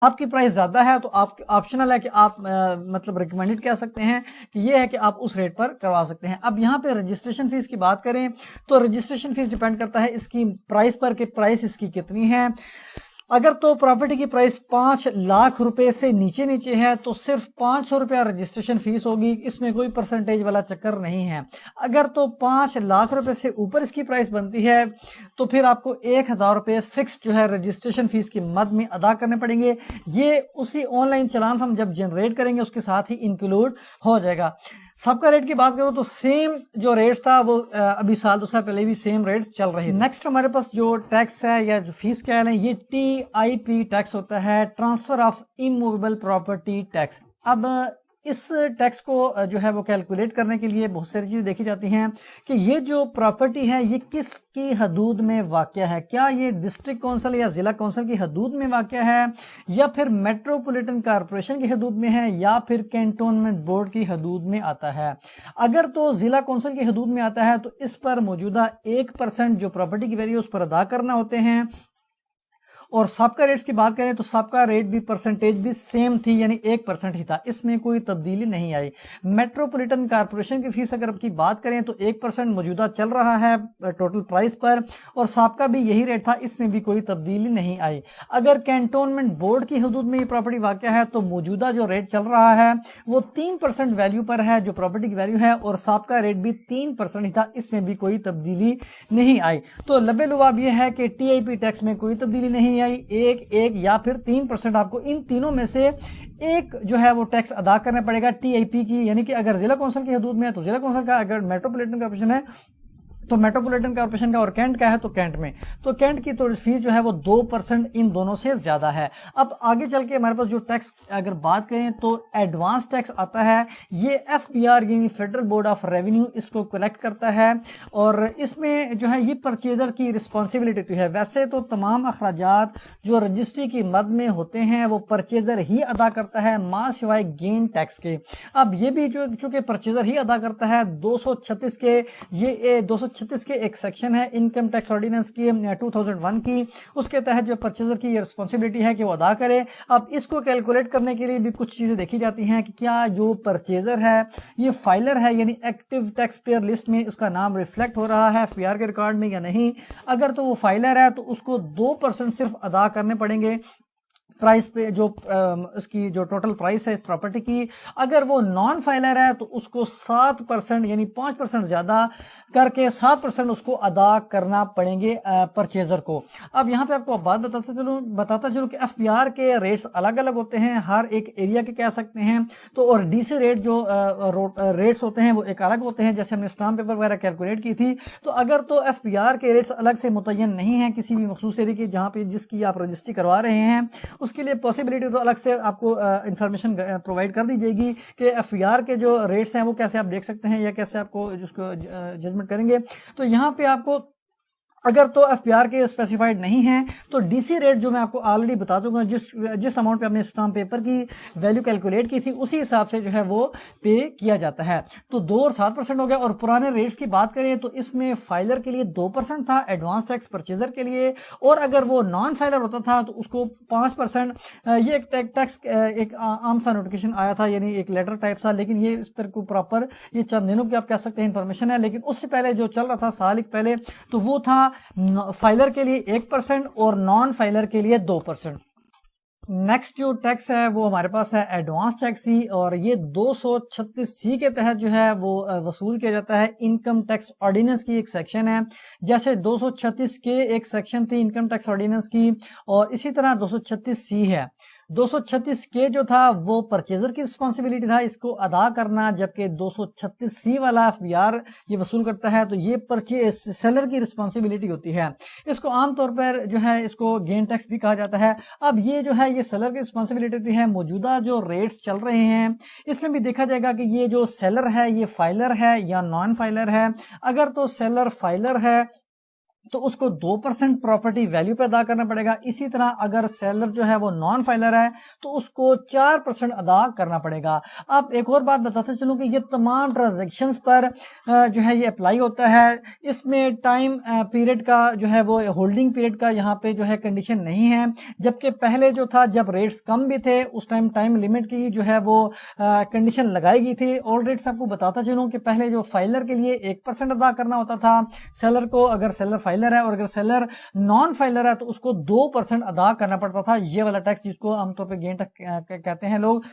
आपकी प्राइस ज्यादा है तो आप ऑप्शनल है कि आप मतलब रिकमेंडेड कह सकते हैं कि ये है कि आप उस रेट पर करवा सकते हैं। अब यहाँ पे रजिस्ट्रेशन फीस की बात करें तो रजिस्ट्रेशन फीस डिपेंड करता है इसकी प्राइस पर कि प्राइस इसकी कितनी है। अगर तो प्रॉपर्टी की प्राइस 5 लाख रुपए से नीचे नीचे है तो सिर्फ 500 रुपया रजिस्ट्रेशन फीस होगी, इसमें कोई परसेंटेज वाला चक्कर नहीं है। अगर तो 5 लाख रुपए से ऊपर इसकी प्राइस बनती है तो फिर आपको 1000 रुपये फिक्स जो है रजिस्ट्रेशन फीस की मद में अदा करने पड़ेंगे। ये उसी ऑनलाइन चालान हम जब जनरेट करेंगे उसके साथ ही इंक्लूड हो जाएगा। सबका रेट की बात करो तो सेम जो रेट्स था वो अभी साल 2 साल पहले भी सेम रेट्स चल रहे हैं। नेक्स्ट हमारे पास जो टैक्स है या जो फीस कह रहे हैं ये TIP टैक्स होता है, transfer of immovable property tax. अब इस टैक्स को जो है वो कैलकुलेट करने के लिए बहुत सारी चीजें देखी जाती हैं कि ये जो प्रॉपर्टी है ये किसकी हदूद में वाक़या है। क्या ये डिस्ट्रिक्ट काउंसिल या जिला काउंसिल की हदूद में वाक़या है, या फिर मेट्रोपॉलिटन कॉरपोरेशन की हदूद में है, या फिर कैंटोनमेंट बोर्ड की हदूद में आता है। अगर तो जिला काउंसिल की हदूद में आता है तो इस पर मौजूदा 1% जो प्रॉपर्टी की वैल्यू उस पर अदा करना होते हैं। और सबका रेट्स की बात करें तो सबका रेट भी परसेंटेज भी सेम थी, यानी 1% ही था, इसमें कोई तब्दीली नहीं आई। मेट्रोपॉलिटन कॉरपोरेशन की फीस अगर की बात करें तो 1% मौजूदा चल रहा है टोटल प्राइस पर, और सबका भी यही रेट था, इसमें भी कोई तब्दीली नहीं आई। अगर कैंटोनमेंट बोर्ड की हदूद में ये प्रॉपर्टी वाक़या है तो मौजूदा जो रेट चल रहा है वो 3% वैल्यू पर है जो प्रॉपर्टी की वैल्यू है, और सबका रेट भी 3% ही था, इसमें भी कोई तब्दीली नहीं आई। तो लबे लुबाब ये है कि TIP टैक्स में कोई तब्दीली नहीं आई। एक या फिर 3% आपको इन तीनों में से एक जो है वो टैक्स अदा करना पड़ेगा TIP की, यानी कि अगर जिला काउंसिल की हदूद में है तो जिला काउंसिल का, अगर मेट्रोपॉलिटन कॉर्पोरेशन है तो मेट्रोपॉलिटन कॉर्पोरेशन का, और कैंट का है तो कैंट में, तो कैंट की तो फीस जो है वो 2% इन दोनों से ज्यादा है। अब आगे चल के हमारे पास जो टैक्स अगर बात करें तो एडवांस टैक्स आता है। ये FBR यानी फेडरल बोर्ड ऑफ रेवेन्यू इसको कलेक्ट करता है, और इसमें जो है ये परचेजर की रिस्पॉन्सिबिलिटी है। वैसे तो तमाम अखराजात जो रजिस्ट्री की मद में होते हैं वो परचेजर ही अदा करता है, मां सिवाय गेन टैक्स के। अब ये भी जो चूंकि परचेजर ही अदा करता है, 236 के ये 236 के एक सेक्शन है इनकम टैक्स ऑर्डिनेंस की 2001 की, उसके तहत जो परचेजर की ये रिस्पॉन्सिबिलिटी है कि वो अदा करे। अब इसको कैलकुलेट करने के लिए भी कुछ चीजें देखी जाती हैं कि क्या जो परचेजर है ये फाइलर है, यानी एक्टिव टैक्स पेयर लिस्ट में उसका नाम रिफ्लेक्ट हो रहा है FBR के रिकॉर्ड में या नहीं। अगर तो वो फाइलर है तो उसको 2% सिर्फ अदा करने पड़ेंगे प्राइस पे, जो उसकी जो टोटल प्राइस है इस प्रॉपर्टी की। अगर वो नॉन फाइलर है तो उसको 7% यानी 5% ज्यादा करके 7% उसको अदा करना पड़ेंगे परचेजर को। अब यहाँ पे आपको बात बताता चलूं कि FBR के रेट्स अलग अलग होते हैं, हर एक एरिया के कह सकते हैं। तो और DC रेट जो रेट्स होते हैं वो एक अलग होते हैं, जैसे हमने स्टाम्प पेपर वगैरह कैलकुलेट की थी। तो अगर तो FBR के रेट्स अलग से मुतय्यन नहीं है किसी भी मखसूस एरिया की जहाँ पे जिसकी आप रजिस्ट्री करवा रहे हैं, उसके लिए पॉसिबिलिटी तो अलग से आपको इंफॉर्मेशन प्रोवाइड कर दी जाएगी कि FBR के जो रेट्स हैं वो कैसे आप देख सकते हैं या कैसे आपको जिसको जजमेंट करेंगे। तो यहाँ पे आपको अगर तो FBR के स्पेसिफाइड नहीं है तो DC रेट जो मैं आपको ऑलरेडी बता चुका हूं, जिस अमाउंट पे आपने स्टाम्प पेपर की वैल्यू कैलकुलेट की थी उसी हिसाब से जो है वो पे किया जाता है। तो 2 और 7% हो गया। और पुराने रेट्स की बात करें तो इसमें फाइलर के लिए 2% था एडवांस टैक्स परचेजर के लिए, और अगर वो नॉन फाइलर होता था तो उसको 5%। ये एक टैक्स एक आम सा नोटिफिकेशन आया था, यानी एक लेटर टाइप था, लेकिन ये इस पर को प्रॉपर ये चंद दिनों की आप कह सकते हैं इन्फॉर्मेशन है। लेकिन उससे पहले जो चल रहा था साल पहले तो वो था फाइलर के लिए 1% और नॉन फाइलर के लिए 2%। नेक्स्ट जो टैक्स है वो हमारे पास है एडवांस टैक्स ही, और ये 236C के तहत जो है वो वसूल किया जाता है। इनकम टैक्स ऑर्डिनेंस की एक सेक्शन है, जैसे 236 के एक सेक्शन थी इनकम टैक्स ऑर्डिनेंस की, और इसी तरह 236C है। 236 के जो था वो परचेजर की रिस्पॉन्सिबिलिटी था इसको अदा करना, जबकि 236C वाला FBR ये वसूल करता है, तो ये परचेज सेलर की रिस्पॉन्सिबिलिटी होती है। इसको आमतौर पर जो है इसको गेन टैक्स भी कहा जाता है। अब ये जो है ये सेलर की रिस्पॉन्सिबिलिटी होती है। मौजूदा जो रेट्स चल रहे हैं इसमें भी देखा जाएगा कि ये जो सेलर है ये फाइलर है या नॉन फाइलर है। अगर तो सेलर फाइलर है तो उसको 2% प्रॉपर्टी वैल्यू पे अदा करना पड़ेगा। इसी तरह अगर सेलर जो है वो नॉन फाइलर है तो उसको 4% अदा करना पड़ेगा। अब एक और बात बताते चलूं कि ये तमाम ट्रांजैक्शंस पर जो है ये अप्लाई होता है। इसमें टाइम पीरियड का जो है वो होल्डिंग पीरियड का यहाँ पे जो है कंडीशन नहीं है, जबकि पहले जो था जब रेट्स कम भी थे उस टाइम टाइम लिमिट की जो है वो कंडीशन लगाई गई थी। ऑल रेट्स आपको बताता चलूं कि पहले जो फाइलर के लिए 1% अदा करना होता था सेलर को, अगर सेलर फाइलर है, और अगर सेलर नॉन फाइलर है तो उसको 2% अदा करना पड़ता था। ये वाला टैक्स जिसको आमतौर पर गेन टैक्स कहते हैं लोग,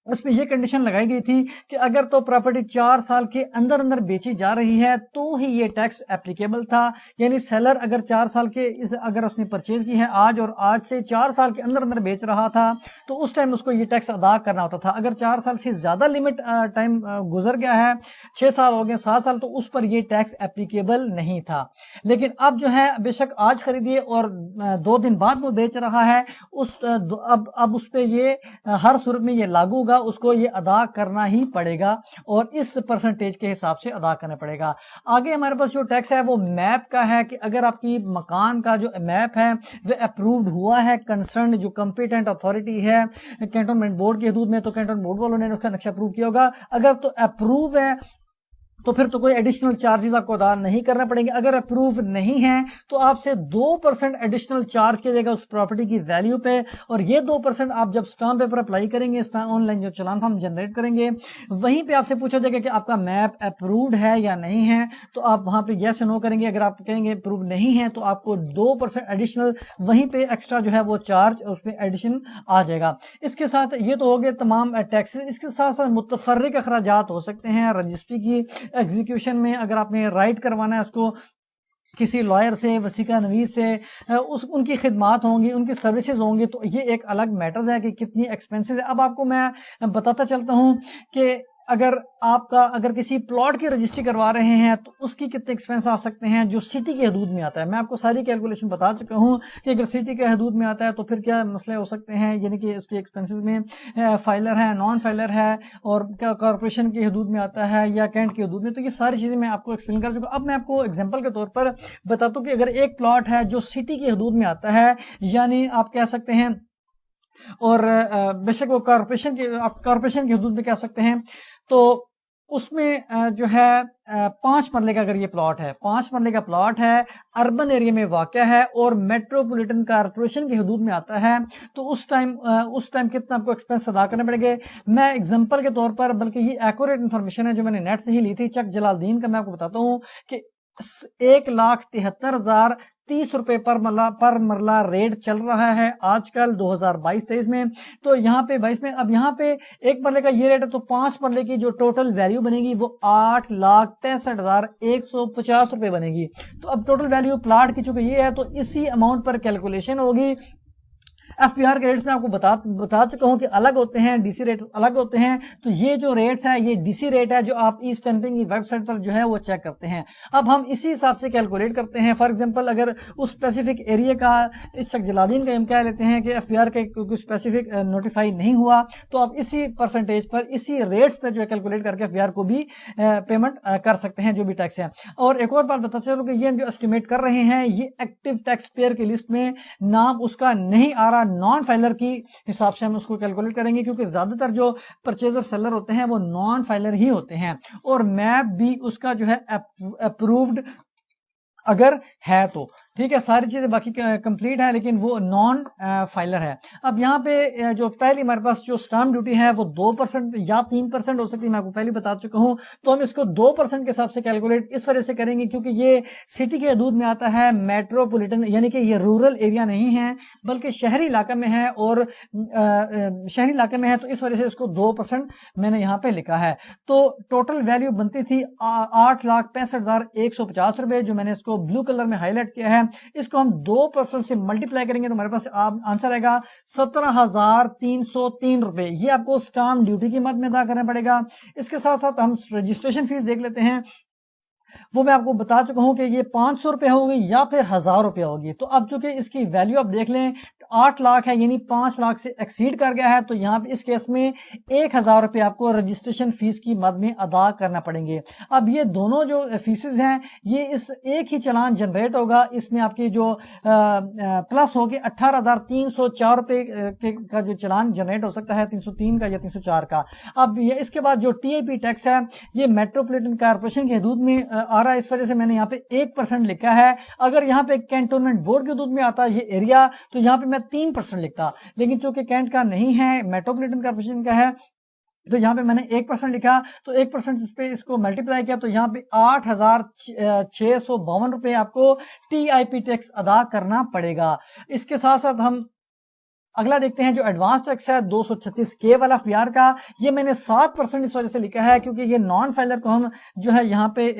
उसमें यह कंडीशन लगाई गई थी कि अगर तो प्रॉपर्टी 4 साल के अंदर अंदर बेची जा रही है तो ही ये टैक्स एप्लीकेबल था। यानी सेलर अगर 4 साल के अगर उसने परचेज की है आज और आज से 4 साल के अंदर अंदर बेच रहा था तो उस टाइम उसको ये टैक्स अदा करना होता था। अगर 4 साल से ज्यादा लिमिट टाइम गुजर गया है, 6 साल हो गए, 7 साल, तो उस पर यह टैक्स एप्लीकेबल नहीं था। लेकिन अब जो है बेशक आज खरीदिए और 2 दिन बाद वो बेच रहा है, अब उस पर ये हर सूरत में ये लागू होगा, उसको ये अदा करना ही पड़ेगा और इस परसेंटेज के हिसाब से अदा करना पड़ेगा। आगे हमारे पास जो टैक्स है वो मैप का है कि अगर आपकी मकान का जो मैप है वह अप्रूव्ड हुआ है कंसर्न जो कंपिटेंट अथॉरिटी है कैंटोनमेंट बोर्ड की हदूद में, तो कैंटोनमेंट बोर्ड वालों ने उसका नक्शा अप्रूव किया होगा। अगर तो अप्रूव है तो फिर तो कोई एडिशनल चार्जेस आपको अदा नहीं करना पड़ेंगे। अगर अप्रूव नहीं है तो आपसे 2% एडिशनल चार्ज किया जाएगा उस प्रॉपर्टी की वैल्यू पे, और ये 2% आप जब स्टाम्प पेपर अप्लाई करेंगे, ऑनलाइन जो चालान फॉर्म जनरेट करेंगे, वहीं पे आपसे पूछा जाएगा कि आपका मैप अप्रूव्ड है या नहीं है, तो आप वहां पे यस नो करेंगे। अगर आप कहेंगे अप्रूव नहीं है तो आपको 2% एडिशनल वहीं पे एक्स्ट्रा जो है वो चार्ज उसमें एडिशन आ जाएगा। इसके साथ ये तो हो गए तमाम टैक्सेस। इसके साथ साथ मुतफर्रिक अखराजात हो सकते हैं रजिस्ट्री की एग्जीक्यूशन में। अगर आपने राइट करवाना है उसको किसी लॉयर से, वसीका नवीस से, उनकी खिदमात होंगी, उनकी सर्विसेज होंगी, तो ये एक अलग मैटर्स है कि कितनी एक्सपेंसेस है। अब आपको मैं बताता चलता हूं कि अगर किसी प्लॉट की रजिस्ट्री करवा रहे हैं तो उसकी कितने एक्सपेंस आ सकते हैं जो सिटी के हदूद में आता है। मैं आपको सारी कैलकुलेशन बता चुका हूं कि अगर सिटी के हदूद में आता है तो फिर क्या मसले हो सकते हैं, यानी कि उसके एक्सपेंसेस में फाइलर है, नॉन फाइलर है, और क्या कॉर्पोरेशन के हदूद में आता है या कैंट के हदूद में, तो ये सारी चीजें मैं आपको एक्सप्लेन कर चुका हूं। अब मैं आपको एग्जाम्पल के तौर पर बताता हूं कि अगर एक प्लॉट है जो सिटी के हदूद में आता है, यानी आप कह सकते हैं, और बेशक वो कॉर्पोरेशन के हदूद में कह सकते हैं, तो उसमें जो है 5 मरले का अगर ये प्लॉट है, 5 मरले का प्लॉट है, अर्बन एरिया में वाक़या है और मेट्रोपॉलिटन कॉर्पोरेशन के हदूद में आता है, तो उस टाइम कितना आपको एक्सपेंस अदा करने पड़ेंगे। मैं एग्जांपल के तौर पर, बल्कि ये एक्यूरेट इन्फॉर्मेशन है जो मैंने नेट से ही ली थी, चक जलालुद्दीन का, मैं आपको बताता हूँ कि 1,73,030 रुपए पर मरला रेट चल रहा है आजकल 2022-23 में। तो यहाँ पे 22 में, अब यहाँ पे एक मरले का ये रेट है, तो 5 मरले की जो टोटल वैल्यू बनेगी वो 8,65,150 रुपए बनेगी। तो अब टोटल वैल्यू प्लाट की चूंकि ये है तो इसी अमाउंट पर कैलकुलेशन होगी। एफपीआर के रेट्स में आपको बता चुका हूं कि अलग होते हैं, डीसी रेट्स अलग होते हैं। तो ये जो रेट्स है ये डीसी रेट है जो आप ई स्टैंपिंग की वेबसाइट पर जो है वो चेक करते हैं। अब हम इसी हिसाब से कैलकुलेट करते हैं। फॉर एग्जांपल अगर उस स्पेसिफिक एरिया का, इस शक जलालुद्दीन का हम क्या लेते हैं कि एफपीआर के कोई स्पेसिफिक नोटिफाई नहीं हुआ, तो आप इसी परसेंटेज पर, इसी रेट्स पर जो है कैलकुलेट करके एफपीआर को भी पेमेंट कर सकते हैं जो भी टैक्स है। और एक और बात बता चलो कि ये जो एस्टिमेट कर रहे हैं ये एक्टिव टैक्स पेयर की लिस्ट में नाम उसका नहीं आ रहा, नॉन फाइलर की हिसाब से हम उसको कैलकुलेट करेंगे, क्योंकि ज्यादातर जो परचेजर सेलर होते हैं वो नॉन फाइलर ही होते हैं, और मैप भी उसका जो है अप्रूव्ड अगर है तो ठीक है, सारी चीजें बाकी कंप्लीट है, लेकिन वो नॉन फाइलर है। अब यहाँ पे जो पहली हमारे पास जो स्टाम्प ड्यूटी है वो 2% या 3% हो सकती है, मैं आपको पहले बता चुका हूँ। तो हम इसको 2% के हिसाब से कैलकुलेट इस वजह से करेंगे क्योंकि ये सिटी के हदूद में आता है, मेट्रोपॉलिटन यानी कि ये रूरल एरिया नहीं है बल्कि शहरी इलाका में है, और शहरी इलाके में है, तो इस वजह से इसको 2% मैंने यहाँ पे लिखा है। तो टोटल वैल्यू बनती थी 8,65,150 रुपए, जो मैंने इसको ब्लू कलर में हाईलाइट किया है। इसको हम 2% से मल्टीप्लाई करेंगे तो हमारे पास आंसर आएगा 17,303 रुपए। ये आपको स्टाम्प ड्यूटी की मद में अदा करना पड़ेगा। इसके साथ साथ हम रजिस्ट्रेशन फीस देख लेते हैं। वो मैं आपको बता चुका हूं कि ये 500 रुपये होगी या फिर 1000 रुपये होगी। तो अब चूंकि इसकी वैल्यू आप देख लें 8 लाख है, यानी 5 लाख से एक्सीड कर गया है, तो यहाँ पे इस केस में 1000 रुपये आपको रजिस्ट्रेशन फीस की मद में अदा करना पड़ेंगे। अब ये दोनों जो फीसेज हैं ये इस एक ही चालान जनरेट होगा, इसमें आपकी जो प्लस होगी 18,304 रुपये का जो चालान जनरेट हो सकता है, 303 का या 304 का। अब ये इसके बाद जो टीआईपी टैक्स है ये मेट्रोपॉलिटन कॉर्पोरेशन की हदूद में आ रहा है, इस वजह से मैंने यहाँ पे 1% लिखा है। अगर यहाँ पे कैंटोनमेंट बोर्ड की हदूद में आता ये एरिया तो यहाँ पे मैं 3% लिखता, लेकिन चूंकि कैंट का नहीं है, मेट्रोपॉलिटन कॉर्पोरेशन का है, तो यहाँ पे मैंने 1% लिखा। तो 1% इस पे इसको मल्टीप्लाई किया तो यहाँ पे 8,652 रुपये आपको टीआईपी टैक्स अदा करना पड़ेगा। इसके साथ साथ हम अगला देखते हैं जो एडवांस टैक्स है 236K वाला FBR का, ये मैंने 7% इस वजह से लिखा है क्योंकि ये नॉन फाइलर को हम जो है यहाँ पे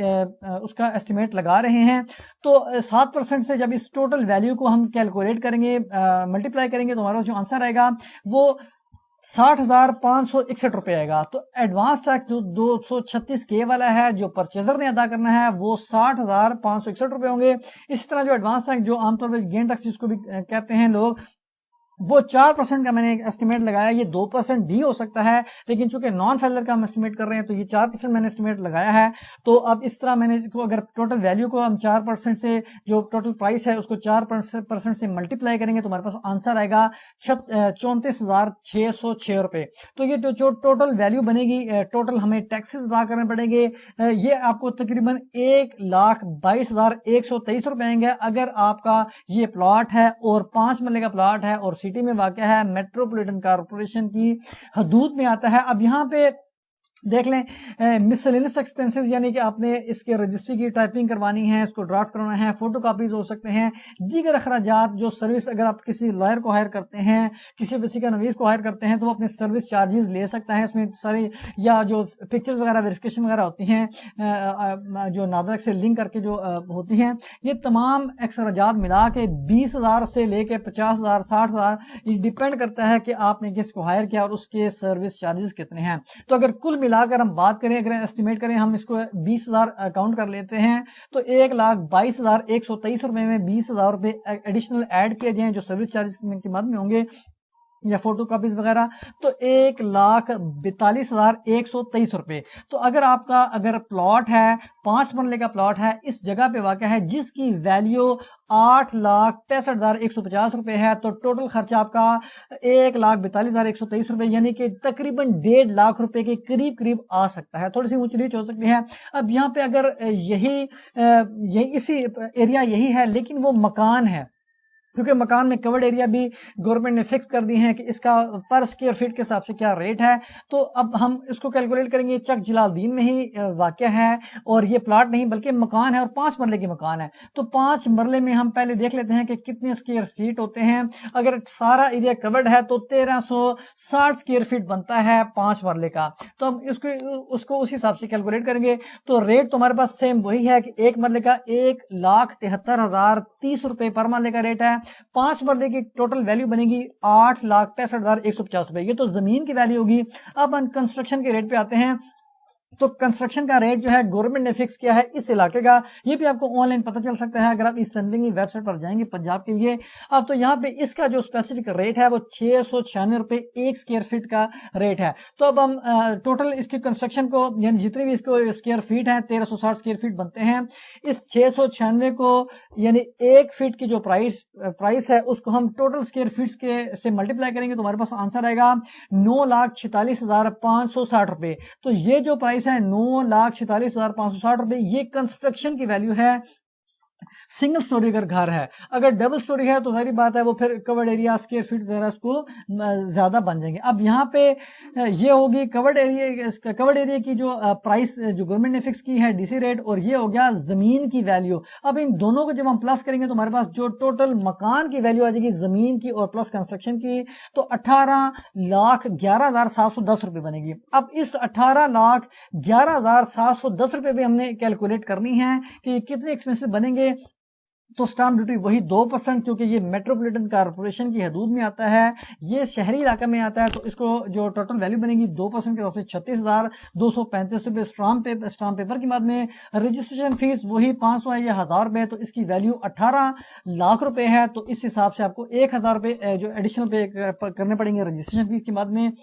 उसका एस्टिमेट लगा रहे हैं। तो 7% से जब इस टोटल वैल्यू को हम कैलकुलेट करेंगे, मल्टीप्लाई करेंगे, तो हमारा जो आंसर आएगा वो 60,561 रुपये आएगा। तो एडवांस टैक्स जो 236K वाला है जो परचेजर ने अदा करना है वो 60,561 रुपये होंगे। इसी तरह जो एडवांस टैक्स जो आमतौर पर गेन टैक्स जिसको भी कहते हैं लोग, वो 4% का मैंने एस्टिमेट लगाया। ये 2% भी हो सकता है, लेकिन चूंकि नॉन फाइलर का हम एस्टिमेट कर रहे हैं तो ये 4% मैंने एस्टिमेट लगाया है। तो अब इस तरह मैंने इसको अगर टोटल वैल्यू को हम 4% से जो टोटल प्राइस है उसको 4% से मल्टीप्लाई करेंगे तो हमारे पास आंसर आएगा 34,606 रुपये। तो ये जो टोटल वैल्यू बनेगी, टोटल हमें टैक्सेस अदा करने पड़ेंगे, ये आपको तकरीबन 1,22,123 रुपये आएंगे अगर आपका ये प्लॉट है और 5 मरले का प्लॉट है और सिटी में वाक़ है, मेट्रोपॉलिटन कॉर्पोरेशन की हदूद में आता है। अब यहाँ पे देख लें मिसलेनियस एक्सपेंसेस, यानी कि आपने इसके रजिस्ट्री की टाइपिंग करवानी है, इसको ड्राफ्ट करवाना है, फोटो कापीज हो सकते हैं, दीगर अखराजात जो सर्विस, अगर आप किसी लॉयर को हायर करते हैं, किसी का नवीस को हायर करते हैं तो वो अपने सर्विस चार्जेस ले सकता है इसमें सारी, या जो पिक्चर्स वगैरह वेरिफिकेशन वगैरह होती हैं जो नादरक से लिंक करके जो होती हैं, ये तमाम अखराजात मिला के 20,000 से लेके 50,000 60,000 ये डिपेंड करता है कि आपने किसको हायर किया और उसके सर्विस चार्जेस कितने हैं। तो अगर कुल मिलाकर हम बात करें, अगर एस्टिमेट करें, हम इसको 20,000 काउंट कर लेते हैं तो 1,22,123 रुपए में 20,000 रुपए एडिशनल ऐड किए जाएं जो सर्विस चार्जेस की मद में होंगे या फोटो कॉपीज वगैरह, तो 1,42,123 रुपए। तो अगर आपका प्लॉट है 5 मरले का प्लॉट है, इस जगह पे वाक़ है जिसकी वैल्यू 8,65,150 रुपए है, तो टोटल खर्चा आपका 1,42,123 रुपए, यानी कि तकरीबन 1.5 लाख रुपए के करीब करीब आ सकता है। थोड़ी सी ऊंच नीच हो सकती है। अब यहाँ पे अगर यही इसी एरिया यही है लेकिन वो मकान है, क्योंकि मकान में कवर्ड एरिया भी गवर्नमेंट ने फिक्स कर दी है कि इसका पर स्क्वायर फीट के हिसाब से क्या रेट है। तो अब हम इसको कैलकुलेट करेंगे। चक जलालुद्दीन में ही वाक़ है और ये प्लाट नहीं बल्कि मकान है और 5 मरले की मकान है। तो 5 मरले में हम पहले देख लेते हैं कि कितने स्क्वायर फीट होते हैं। अगर सारा एरिया कवर्ड है तो 1360 स्क्वायर फीट बनता है 5 मरले का। तो हम उसको उस हिसाब से कैलकुलेट करेंगे। तो रेट तो हमारे पास सेम वही है कि 1 मरले का 1,73,030 रुपए पर मरले का रेट है। 5 मरले की टोटल वैल्यू बनेगी 8,65,150 रुपए। ये तो जमीन की वैल्यू होगी। अब हम कंस्ट्रक्शन के रेट पे आते हैं। तो कंस्ट्रक्शन का रेट जो है गवर्नमेंट ने फिक्स किया है इस इलाके का। ये भी आपको ऑनलाइन पता चल सकता है अगर आप ईस्ट लंदन की वेबसाइट पर जाएंगे पंजाब के लिए। अब तो यहाँ पे इसका जो स्पेसिफिक रेट है वो 696 रुपए 1 स्क्वायर फीट का रेट है। तो अब हम टोटल इसकी कंस्ट्रक्शन को, यानी जितने भी इसको स्क्वायर फीट है 1360 स्क्वायर फीट बनते हैं। इस 696 को यानी 1 फीट की जो प्राइस है उसको हम टोटल स्क्वायर फीट से मल्टीप्लाई करेंगे तो हमारे पास आंसर आएगा 9,46,560 रुपए। तो ये जो प्राइस है 9,46,560 रुपए, ये कंस्ट्रक्शन की वैल्यू है। सिंगल स्टोरी अगर घर है, अगर डबल स्टोरी है तो सारी बात है वो फिर कवर्ड एरिया स्क्वायर फीट वगैरह उसको ज्यादा बन जाएंगे। अब यहाँ पे ये होगी कवर्ड एरिया की जो प्राइस जो गवर्नमेंट ने फिक्स की है डीसी रेट, और ये हो गया जमीन की वैल्यू। अब इन दोनों को जब हम प्लस करेंगे तो हमारे पास जो टोटल मकान की वैल्यू आ जाएगी जमीन की और प्लस कंस्ट्रक्शन की, तो 18,11,710 रुपए बनेगी। अब इस 18,11,710 रुपए भी हमने कैलकुलेट करनी है कि कितने एक्सपेंसिव बनेंगे। तो स्टाम्प ड्यूटी वही 2%, क्योंकि ये मेट्रोपॉलिटन कॉर्पोरेशन की हदूद में आता है, ये शहरी इलाका में आता है, तो इसको जो टोटल वैल्यू बनेगी 2% के हिसाब से 36,235 रुपये स्टाम्प पेपर की बात में। रजिस्ट्रेशन फीस वही 500 है या 1000 रुपये, तो इसकी वैल्यू 18 लाख रुपए है। तो इस हिसाब से आपको 1000 रुपये जो एडिशनल पे करने पड़ेंगे रजिस्ट्रेशन फीस की बात में।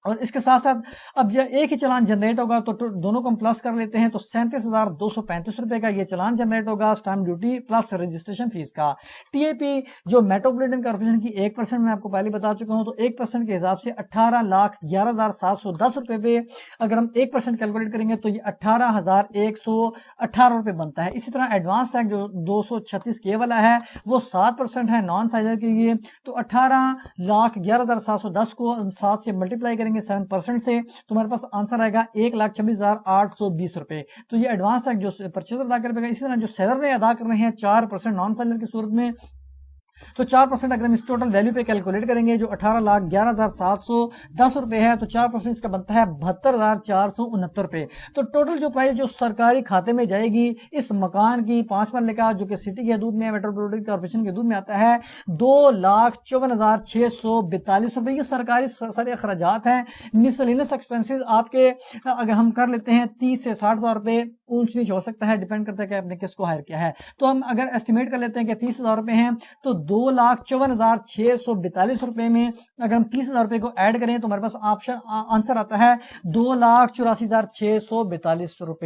और इसके साथ साथ अब यह एक ही चलान जनरेट होगा, तो दोनों को हम प्लस कर लेते हैं, तो 37,235 रुपए का ये चलान जनरेट होगा stamp duty plus registration fees का। टीएपी जो मेट्रोपॉलिटन कॉर्पोरेशन की 1% मैं आपको पहले बता चुका हूं, तो 1% के हिसाब से 18,11,710 रुपए पे अगर हम 1% कैलकुलेट करेंगे तो ये 18,118 रुपए बनता है। इसी तरह एडवांस टैक्स जो 236 के वाला है वो 7% है नॉन फाइनल के लिए, तो 18,11,710 को 7 से मल्टीप्लाई करेंगे 7% से, तो हमारे पास आंसर आएगा 1,26,820 रुपए। तो ये एडवांस टैक्स जो परचेजर अदा कर पाएगा। इसी तरह जो सेलर ने अदा करने हैं 4% नॉन फाइनल की सूरत में, तो 4% अगर हम इस टोटल वैल्यू पे कैलकुलेट करेंगे जो 18,11,710 रुपए है, तो 4% इसका बनता है 72,469 रुपए। तो टोटल जो प्राइस जो सरकारी खाते में जाएगी इस मकान की 5 मरले का जो कि सिटी के हदूद में मेट्रोपॉलिटन कॉर्पोरेशन के हदूद में आता है 2,54,642 रुपए। ये सरकारी सारे अखराजात हैं। मिसलेनियस एक्सपेंसेस आपके अगर हम कर लेते हैं 30 से 60,000 रुपए, ऊंच नीच हो सकता है, डिपेंड करता है कि आपने किसको हायर किया है। तो हम अगर एस्टिमेट कर लेते हैं कि 30,000 रुपए हैं, तो 2,54,642 रुपए में अगर हम 30,000 रुपए को ऐड करें तो हमारे पास ऑप्शन आंसर आता है 2,84,642 रुपए।